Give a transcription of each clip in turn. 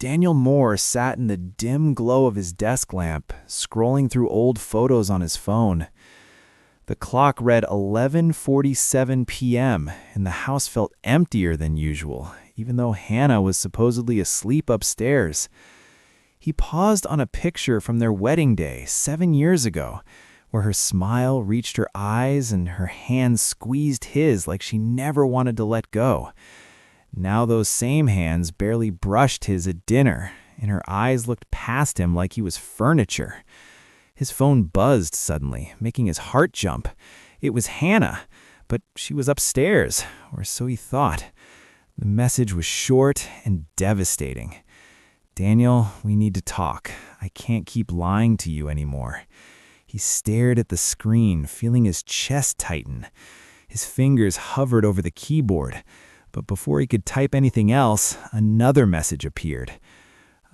Daniel Moore sat in the dim glow of his desk lamp, scrolling through old photos on his phone. The clock read 11:47 p.m., and the house felt emptier than usual, even though Hannah was supposedly asleep upstairs. He paused on a picture from their wedding day 7 years ago, where her smile reached her eyes and her hand squeezed his like she never wanted to let go. Now those same hands barely brushed his at dinner, and her eyes looked past him like he was furniture. His phone buzzed suddenly, making his heart jump. It was Hannah, but she was upstairs, or so he thought. The message was short and devastating. "Daniel, we need to talk. I can't keep lying to you anymore." He stared at the screen, feeling his chest tighten. His fingers hovered over the keyboard, but before he could type anything else, another message appeared.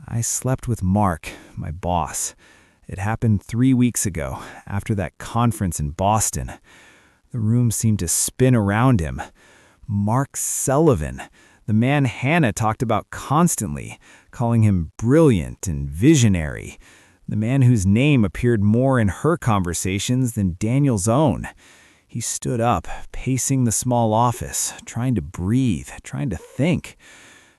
"I slept with Mark, my boss. It happened 3 weeks ago, after that conference in Boston." The room seemed to spin around him. Mark Sullivan, the man Hannah talked about constantly, calling him brilliant and visionary. The man whose name appeared more in her conversations than Daniel's own. He stood up, pacing the small office, trying to breathe, trying to think.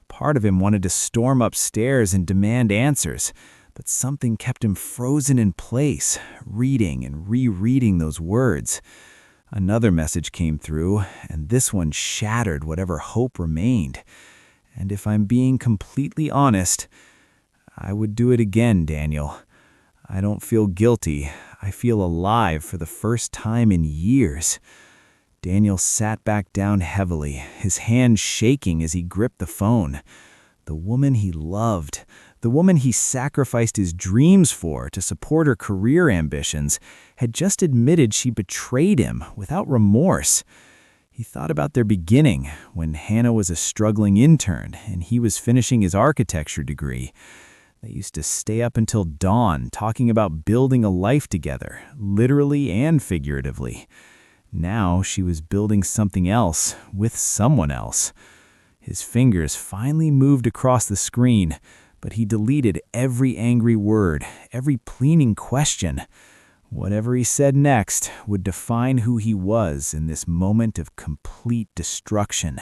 Part of him wanted to storm upstairs and demand answers, but something kept him frozen in place, reading and rereading those words. Another message came through, and this one shattered whatever hope remained. "And if I'm being completely honest, I would do it again, Daniel. I don't feel guilty. I feel alive for the first time in years." Daniel sat back down heavily, his hand shaking as he gripped the phone. The woman he loved, the woman he sacrificed his dreams for to support her career ambitions, had just admitted she betrayed him without remorse. He thought about their beginning, when Hannah was a struggling intern and he was finishing his architecture degree. They used to stay up until dawn talking about building a life together, literally and figuratively. Now she was building something else with someone else. His fingers finally moved across the screen, but he deleted every angry word, every pleading question. Whatever he said next would define who he was in this moment of complete destruction.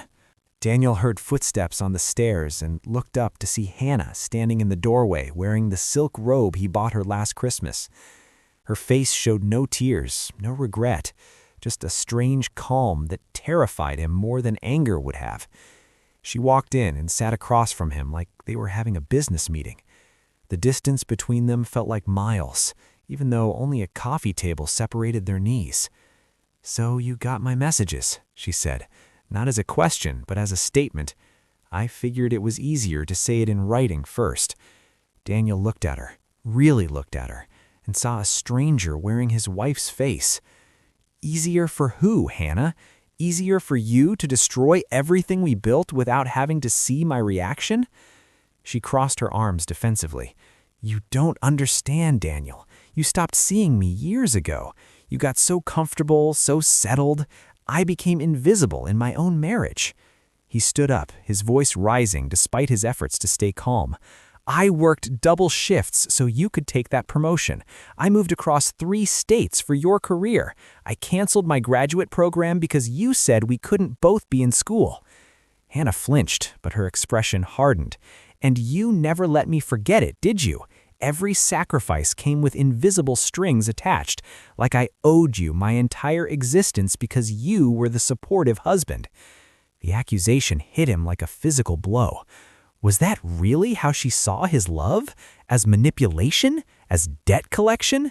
Daniel heard footsteps on the stairs and looked up to see Hannah standing in the doorway wearing the silk robe he bought her last Christmas. Her face showed no tears, no regret, just a strange calm that terrified him more than anger would have. She walked in and sat across from him like they were having a business meeting. The distance between them felt like miles, even though only a coffee table separated their knees. "So you got my messages," she said. Not as a question, but as a statement. "I figured it was easier to say it in writing first." Daniel looked at her, really looked at her, and saw a stranger wearing his wife's face. "Easier for who, Hannah? Easier for you to destroy everything we built without having to see my reaction?" She crossed her arms defensively. "You don't understand, Daniel. You stopped seeing me years ago. You got so comfortable, so settled. I became invisible in my own marriage." He stood up, his voice rising despite his efforts to stay calm. "I worked double shifts so you could take that promotion. I moved across 3 states for your career. I canceled my graduate program because you said we couldn't both be in school." Hannah flinched, but her expression hardened. "And you never let me forget it, did you? Every sacrifice came with invisible strings attached, like I owed you my entire existence because you were the supportive husband." The accusation hit him like a physical blow. Was that really how she saw his love? As manipulation? As debt collection?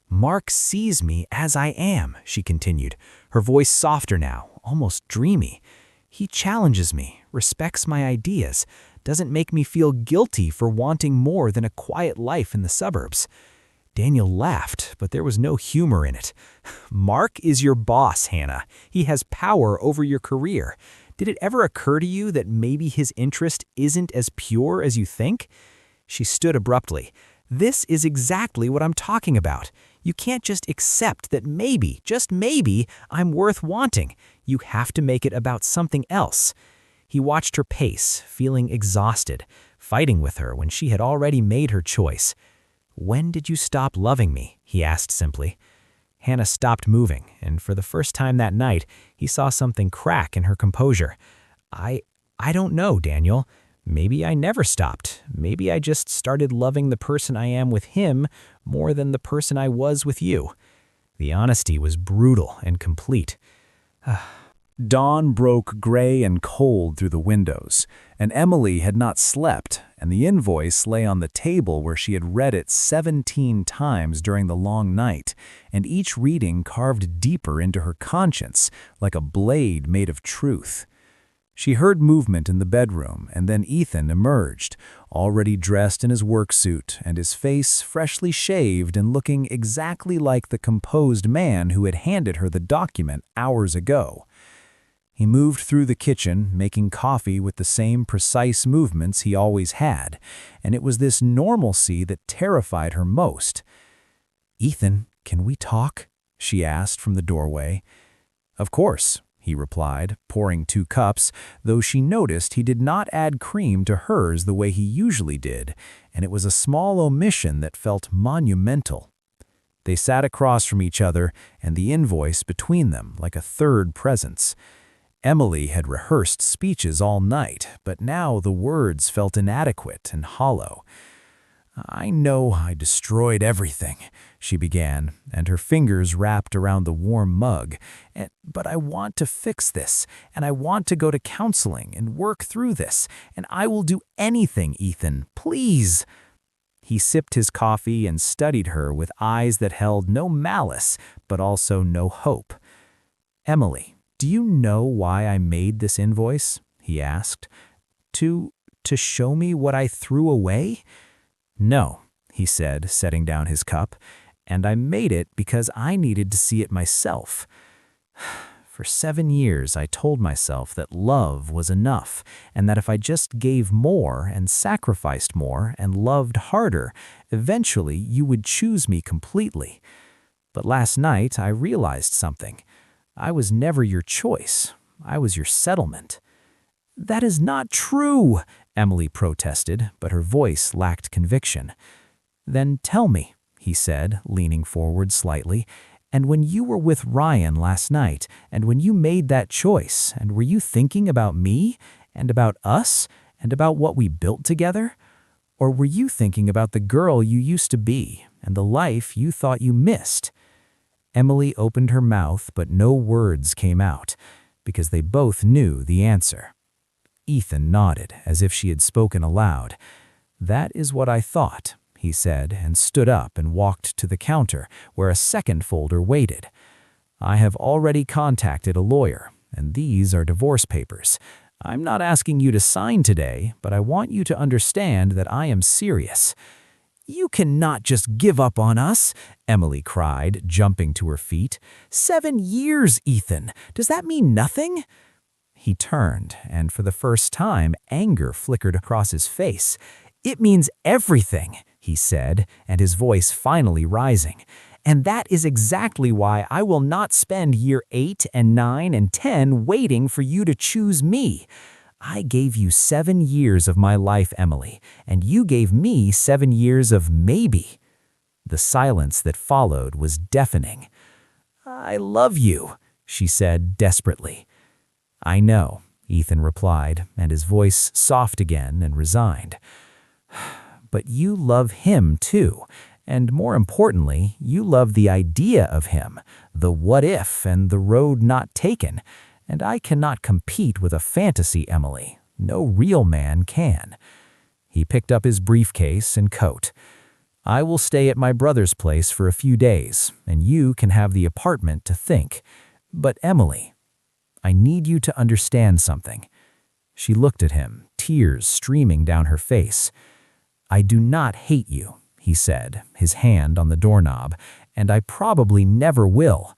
"Mark sees me as I am," she continued, her voice softer now, almost dreamy. "He challenges me, respects my ideas, doesn't make me feel guilty for wanting more than a quiet life in the suburbs." Daniel laughed, but there was no humor in it. "Mark is your boss, Hannah. He has power over your career. Did it ever occur to you that maybe his interest isn't as pure as you think?" She stood abruptly. "This is exactly what I'm talking about. You can't just accept that maybe, just maybe, I'm worth wanting. You have to make it about something else." He watched her pace, feeling exhausted. fighting with her when she had already made her choice. "When did you stop loving me?" he asked simply. Hannah stopped moving, and for the first time that night, he saw something crack in her composure. I don't know, Daniel. Maybe I never stopped. Maybe I just started loving the person I am with him more than the person I was with you." The honesty was brutal and complete. Dawn broke gray and cold through the windows, and Emily had not slept, and the invoice lay on the table where she had read it 17 times during the long night, and each reading carved deeper into her conscience like a blade made of truth. She heard movement in the bedroom, and then Ethan emerged, already dressed in his work suit and his face freshly shaved and looking exactly like the composed man who had handed her the document hours ago. He moved through the kitchen, making coffee with the same precise movements he always had, and it was this normalcy that terrified her most. "Ethan, can we talk?" she asked from the doorway. "Of course," he replied, pouring 2 cups, though she noticed he did not add cream to hers the way he usually did, and it was a small omission that felt monumental. They sat across from each other, and the invoice between them like a third presence. Emily had rehearsed speeches all night, but now the words felt inadequate and hollow. "I know I destroyed everything," she began, and her fingers wrapped around the warm mug. "But I want to fix this, and I want to go to counseling and work through this, and I will do anything, Ethan, please." He sipped his coffee and studied her with eyes that held no malice, but also no hope. "Emily, do you know why I made this invoice?" he asked. To show me what I threw away?" "No," he said, setting down his cup, "and I made it because I needed to see it myself. For 7 years, I told myself that love was enough, and that if I just gave more and sacrificed more and loved harder, eventually you would choose me completely. But last night, I realized something. I was never your choice. I was your settlement." "That is not true," Emily protested, but her voice lacked conviction. "Then tell me," he said, leaning forward slightly, "and when you were with Ryan last night, and when you made that choice, and were you thinking about me, and about us, and about what we built together? Or were you thinking about the girl you used to be, and the life you thought you missed?" Emily opened her mouth, but no words came out, because they both knew the answer. Ethan nodded, as if she had spoken aloud. "That is what I thought," he said, and stood up and walked to the counter, where a second folder waited. "I have already contacted a lawyer, and these are divorce papers. I'm not asking you to sign today, but I want you to understand that I am serious." "You cannot just give up on us," Emily cried, jumping to her feet. 7 years, Ethan. Does that mean nothing?" He turned, and for the first time, anger flickered across his face. "It means everything," he said, and his voice finally rising. "And that is exactly why I will not spend year 8 and 9 and 10 waiting for you to choose me. I gave you 7 years of my life, Emily, and you gave me 7 years of maybe." The silence that followed was deafening. "I love you," she said desperately. "I know," Ethan replied, and his voice soft again and resigned. "But you love him too, and more importantly, you love the idea of him, the what if and the road not taken, and I cannot compete with a fantasy, Emily. No real man can." He picked up his briefcase and coat. "I will stay at my brother's place for a few days, and you can have the apartment to think. But Emily, I need you to understand something." She looked at him, tears streaming down her face. "I do not hate you," he said, his hand on the doorknob, "and I probably never will.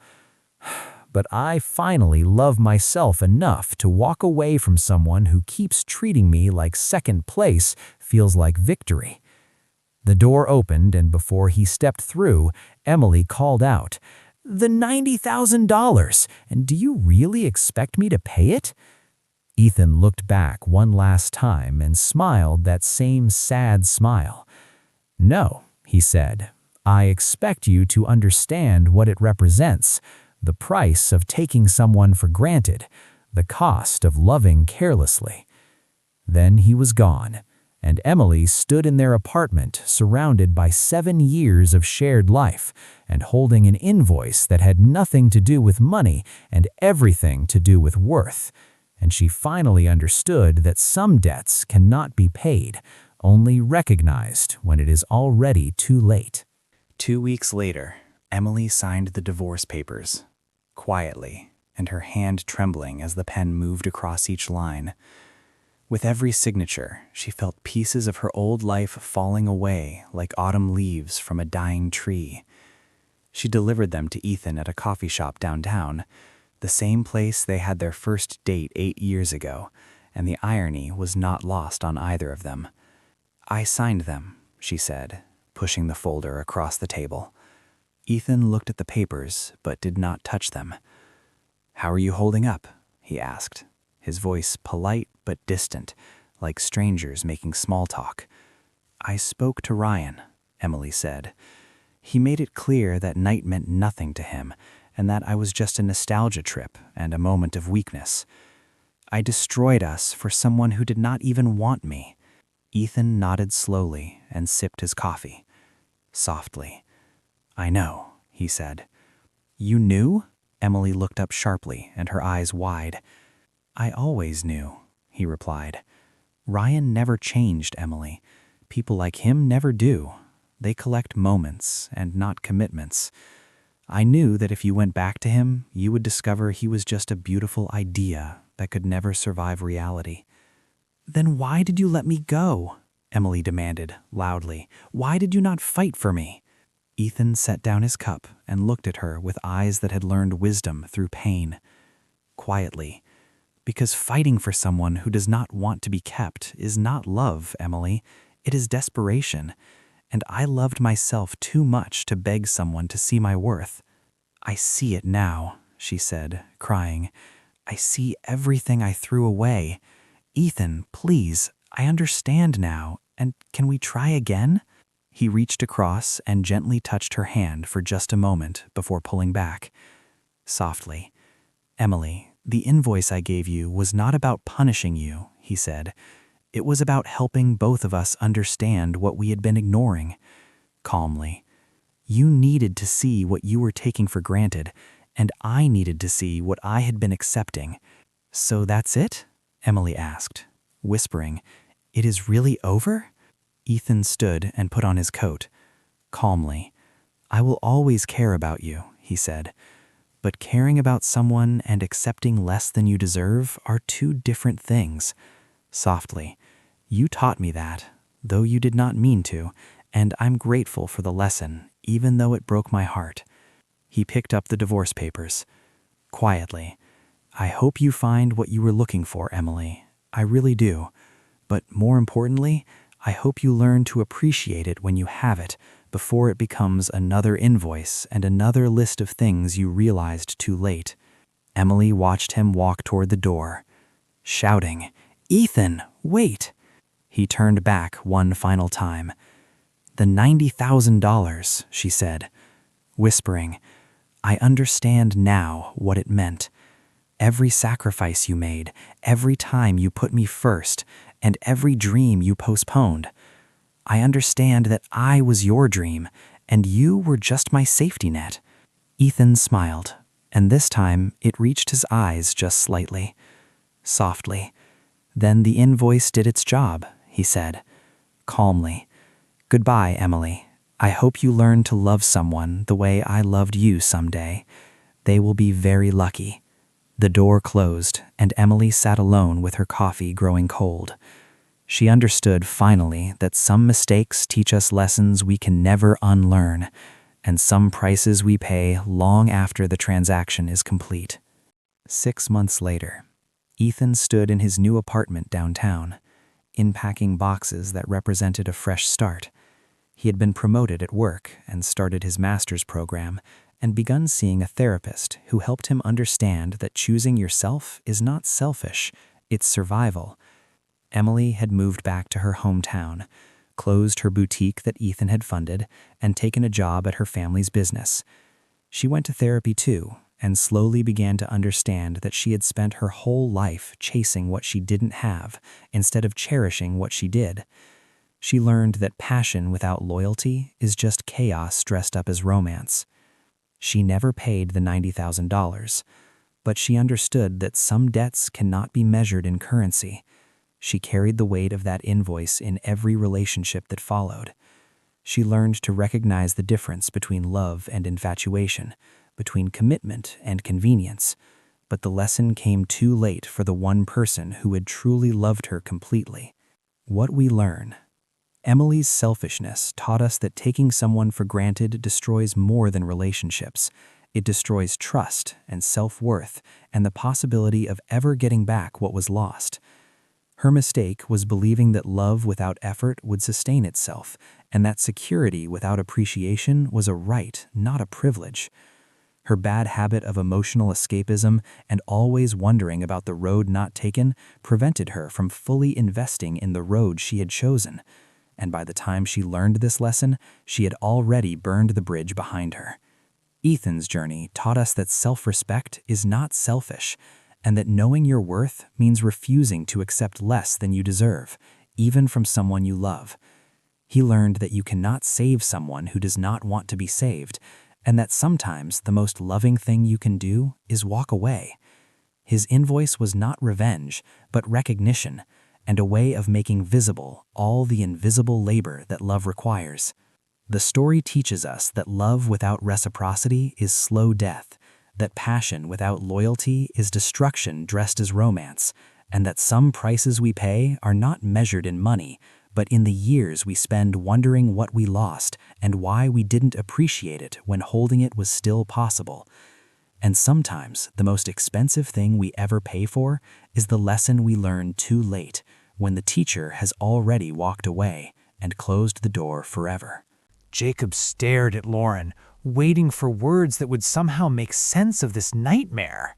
But I finally love myself enough to walk away from someone who keeps treating me like second place feels like victory." The door opened, and before he stepped through, Emily called out, "The $90,000, and do you really expect me to pay it?" Ethan looked back one last time and smiled that same sad smile. "No," he said, "I expect you to understand what it represents, the price of taking someone for granted, the cost of loving carelessly." Then he was gone, and Emily stood in their apartment surrounded by 7 years of shared life and holding an invoice that had nothing to do with money and everything to do with worth. And she finally understood that some debts cannot be paid, only recognized when it is already too late. 2 weeks later, Emily signed the divorce papers, quietly, and her hand trembling as the pen moved across each line. With every signature, she felt pieces of her old life falling away like autumn leaves from a dying tree. She delivered them to Ethan at a coffee shop downtown, the same place they had their first date 8 years ago, and the irony was not lost on either of them. "I signed them," she said, pushing the folder across the table. Ethan looked at the papers, but did not touch them. "How are you holding up?" he asked, his voice polite but distant, like strangers making small talk. "I spoke to Ryan," Emily said. "He made it clear that night meant nothing to him, and that I was just a nostalgia trip and a moment of weakness. I destroyed us for someone who did not even want me." Ethan nodded slowly and sipped his coffee. Softly. "I know," he said. "You knew?" Emily looked up sharply, and her eyes wide. "I always knew," he replied. "Ryan never changed, Emily. People like him never do. They collect moments and not commitments. I knew that if you went back to him, you would discover he was just a beautiful idea that could never survive reality." "Then why did you let me go?" Emily demanded, loudly. "Why did you not fight for me?" Ethan set down his cup and looked at her with eyes that had learned wisdom through pain. Quietly, "Because fighting for someone who does not want to be kept is not love, Emily. It is desperation. And I loved myself too much to beg someone to see my worth." "I see it now," she said, crying. "I see everything I threw away. Ethan, please, I understand now, and can we try again?" He reached across and gently touched her hand for just a moment before pulling back. Softly, "Emily, the invoice I gave you was not about punishing you," he said. "It was about helping both of us understand what we had been ignoring." Calmly, "You needed to see what you were taking for granted, and I needed to see what I had been accepting." "So that's it?" Emily asked, whispering. "It is really over?" Ethan stood and put on his coat. Calmly, "I will always care about you," he said. "But caring about someone and accepting less than you deserve are two different things." Softly, "You taught me that, though you did not mean to, and I'm grateful for the lesson, even though it broke my heart." He picked up the divorce papers. Quietly, "I hope you find what you were looking for, Emily. I really do. But more importantly, I hope you learn to appreciate it when you have it, before it becomes another invoice and another list of things you realized too late." Emily watched him walk toward the door, shouting, "Ethan, wait!" He turned back one final time. "The $90,000, she said, whispering, "I understand now what it meant. Every sacrifice you made, every time you put me first, and every dream you postponed. I understand that I was your dream, and you were just my safety net." Ethan smiled, and this time it reached his eyes just slightly. Softly, "Then the invoice did its job," he said. Calmly, "Goodbye, Emily. I hope you learn to love someone the way I loved you someday. They will be very lucky." The door closed, and Emily sat alone with her coffee growing cold. She understood finally that some mistakes teach us lessons we can never unlearn, and some prices we pay long after the transaction is complete. 6 months later, Ethan stood in his new apartment downtown, unpacking boxes that represented a fresh start. He had been promoted at work and started his master's program, and begun seeing a therapist who helped him understand that choosing yourself is not selfish, its survival. Emily had moved back to her hometown, closed her boutique that Ethan had funded, and taken a job at her family's business. She went to therapy too, and slowly began to understand that she had spent her whole life chasing what she didn't have instead of cherishing what she did. She learned that passion without loyalty is just chaos dressed up as romance. She never paid the $90,000, but she understood that some debts cannot be measured in currency. She carried the weight of that invoice in every relationship that followed. She learned to recognize the difference between love and infatuation, between commitment and convenience, but the lesson came too late for the one person who had truly loved her completely. What we learn. Emily's selfishness taught us that taking someone for granted destroys more than relationships. It destroys trust and self-worth and the possibility of ever getting back what was lost. Her mistake was believing that love without effort would sustain itself, and that security without appreciation was a right, not a privilege. Her bad habit of emotional escapism and always wondering about the road not taken prevented her from fully investing in the road she had chosen. And by the time she learned this lesson, she had already burned the bridge behind her. Ethan's journey taught us that self-respect is not selfish, and that knowing your worth means refusing to accept less than you deserve, even from someone you love. He learned that you cannot save someone who does not want to be saved, and that sometimes the most loving thing you can do is walk away. His invoice was not revenge, but recognition, and a way of making visible all the invisible labor that love requires. The story teaches us that love without reciprocity is slow death, that passion without loyalty is destruction dressed as romance, and that some prices we pay are not measured in money, but in the years we spend wondering what we lost and why we didn't appreciate it when holding it was still possible. And sometimes the most expensive thing we ever pay for is the lesson we learn too late, when the teacher has already walked away and closed the door forever. Jacob stared at Lauren, waiting for words that would somehow make sense of this nightmare.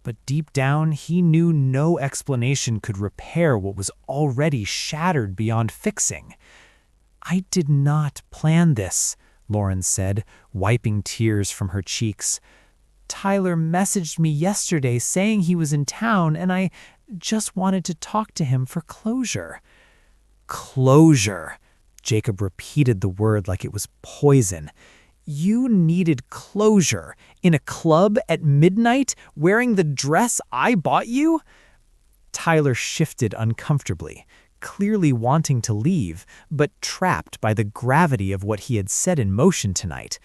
But deep down, he knew no explanation could repair what was already shattered beyond fixing. "I did not plan this," Lauren said, wiping tears from her cheeks. "Tyler messaged me yesterday saying he was in town, and I just wanted to talk to him for closure." Closure. Jacob repeated the word like it was poison. "You needed closure in a club at midnight wearing the dress I bought you?" Tyler shifted uncomfortably, clearly wanting to leave, but trapped by the gravity of what he had set in motion tonight.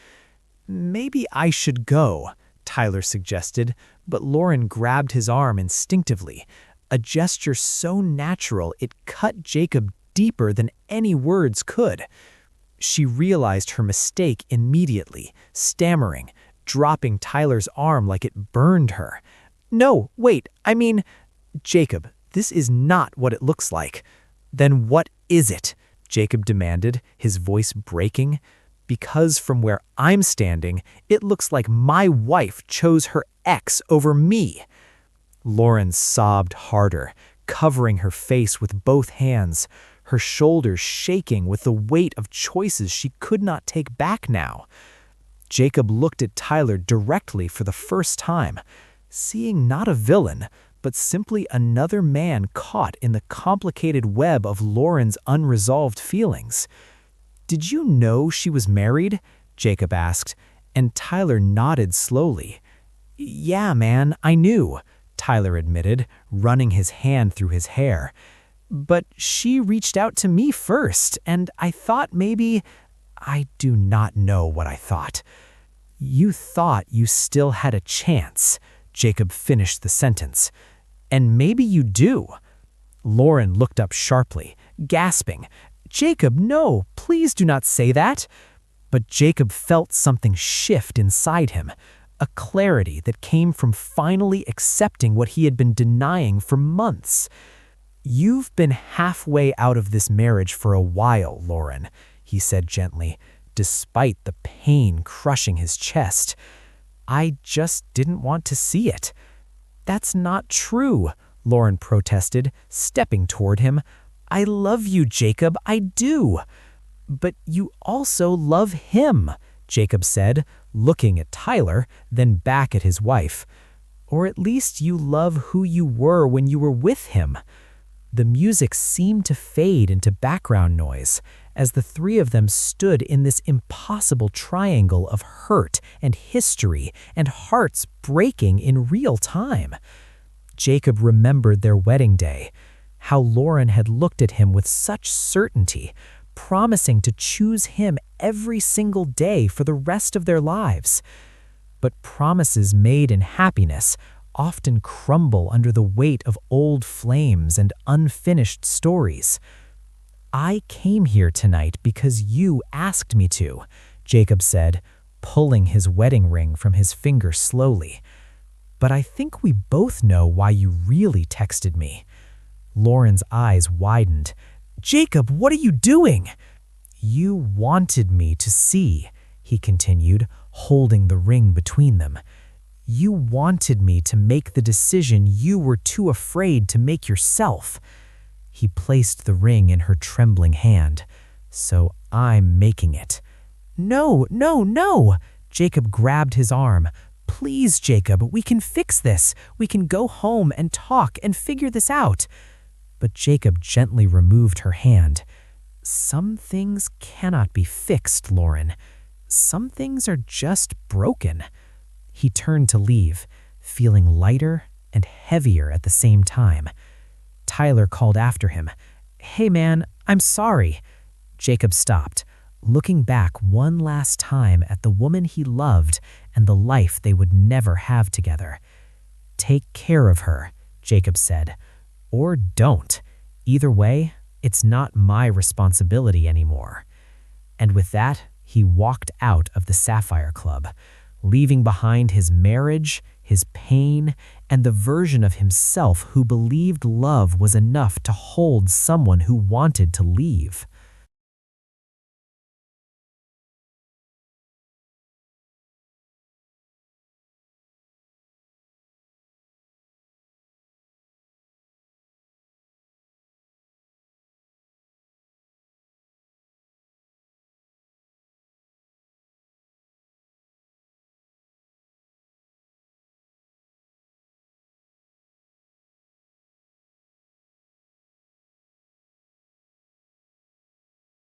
"Maybe I should go," Tyler suggested, but Lauren grabbed his arm instinctively, a gesture so natural it cut Jacob deeper than any words could. She realized her mistake immediately, stammering, dropping Tyler's arm like it burned her. "No, wait, I mean, Jacob, this is not what it looks like." "Then what is it?" Jacob demanded, his voice breaking. "Because from where I'm standing, it looks like my wife chose her ex over me." Lauren sobbed harder, covering her face with both hands, her shoulders shaking with the weight of choices she could not take back now. Jacob looked at Tyler directly for the first time, seeing not a villain, but simply another man caught in the complicated web of Lauren's unresolved feelings. "Did you know she was married?" Jacob asked, and Tyler nodded slowly. "Yeah, man, I knew," Tyler admitted, running his hand through his hair. "But she reached out to me first, and I thought maybe—" "I do not know what I thought." "You thought you still had a chance," Jacob finished the sentence. "And maybe you do." Lauren looked up sharply, gasping. "Jacob, no, please do not say that." But Jacob felt something shift inside him, a clarity that came from finally accepting what he had been denying for months. "You've been halfway out of this marriage for a while, Lauren," he said gently, despite the pain crushing his chest. "I just didn't want to see it." "That's not true," Lauren protested, stepping toward him. "I love you, Jacob, I do." "But you also love him," Jacob said, looking at Tyler, then back at his wife. "Or at least you love who you were when you were with him." The music seemed to fade into background noise as the three of them stood in this impossible triangle of hurt and history and hearts breaking in real time. Jacob remembered their wedding day, how Lauren had looked at him with such certainty, promising to choose him every single day for the rest of their lives. But promises made in happiness often crumble under the weight of old flames and unfinished stories. "I came here tonight because you asked me to," Jacob said, pulling his wedding ring from his finger slowly. "But I think we both know why you really texted me." Lauren's eyes widened. "Jacob, what are you doing?" "You wanted me to see," he continued, holding the ring between them. "You wanted me to make the decision you were too afraid to make yourself." He placed the ring in her trembling hand. "So I'm making it." "No, no, no!" Jacob grabbed his arm. "Please, Jacob, we can fix this. We can go home and talk and figure this out." But Jacob gently removed her hand. "Some things cannot be fixed, Lauren. Some things are just broken." He turned to leave, feeling lighter and heavier at the same time. Tyler called after him. "Hey man, I'm sorry." Jacob stopped, looking back one last time at the woman he loved and the life they would never have together. "Take care of her," Jacob said. "Or don't. Either way, it's not my responsibility anymore." And with that, he walked out of the Sapphire Club, leaving behind his marriage, his pain, and the version of himself who believed love was enough to hold someone who wanted to leave.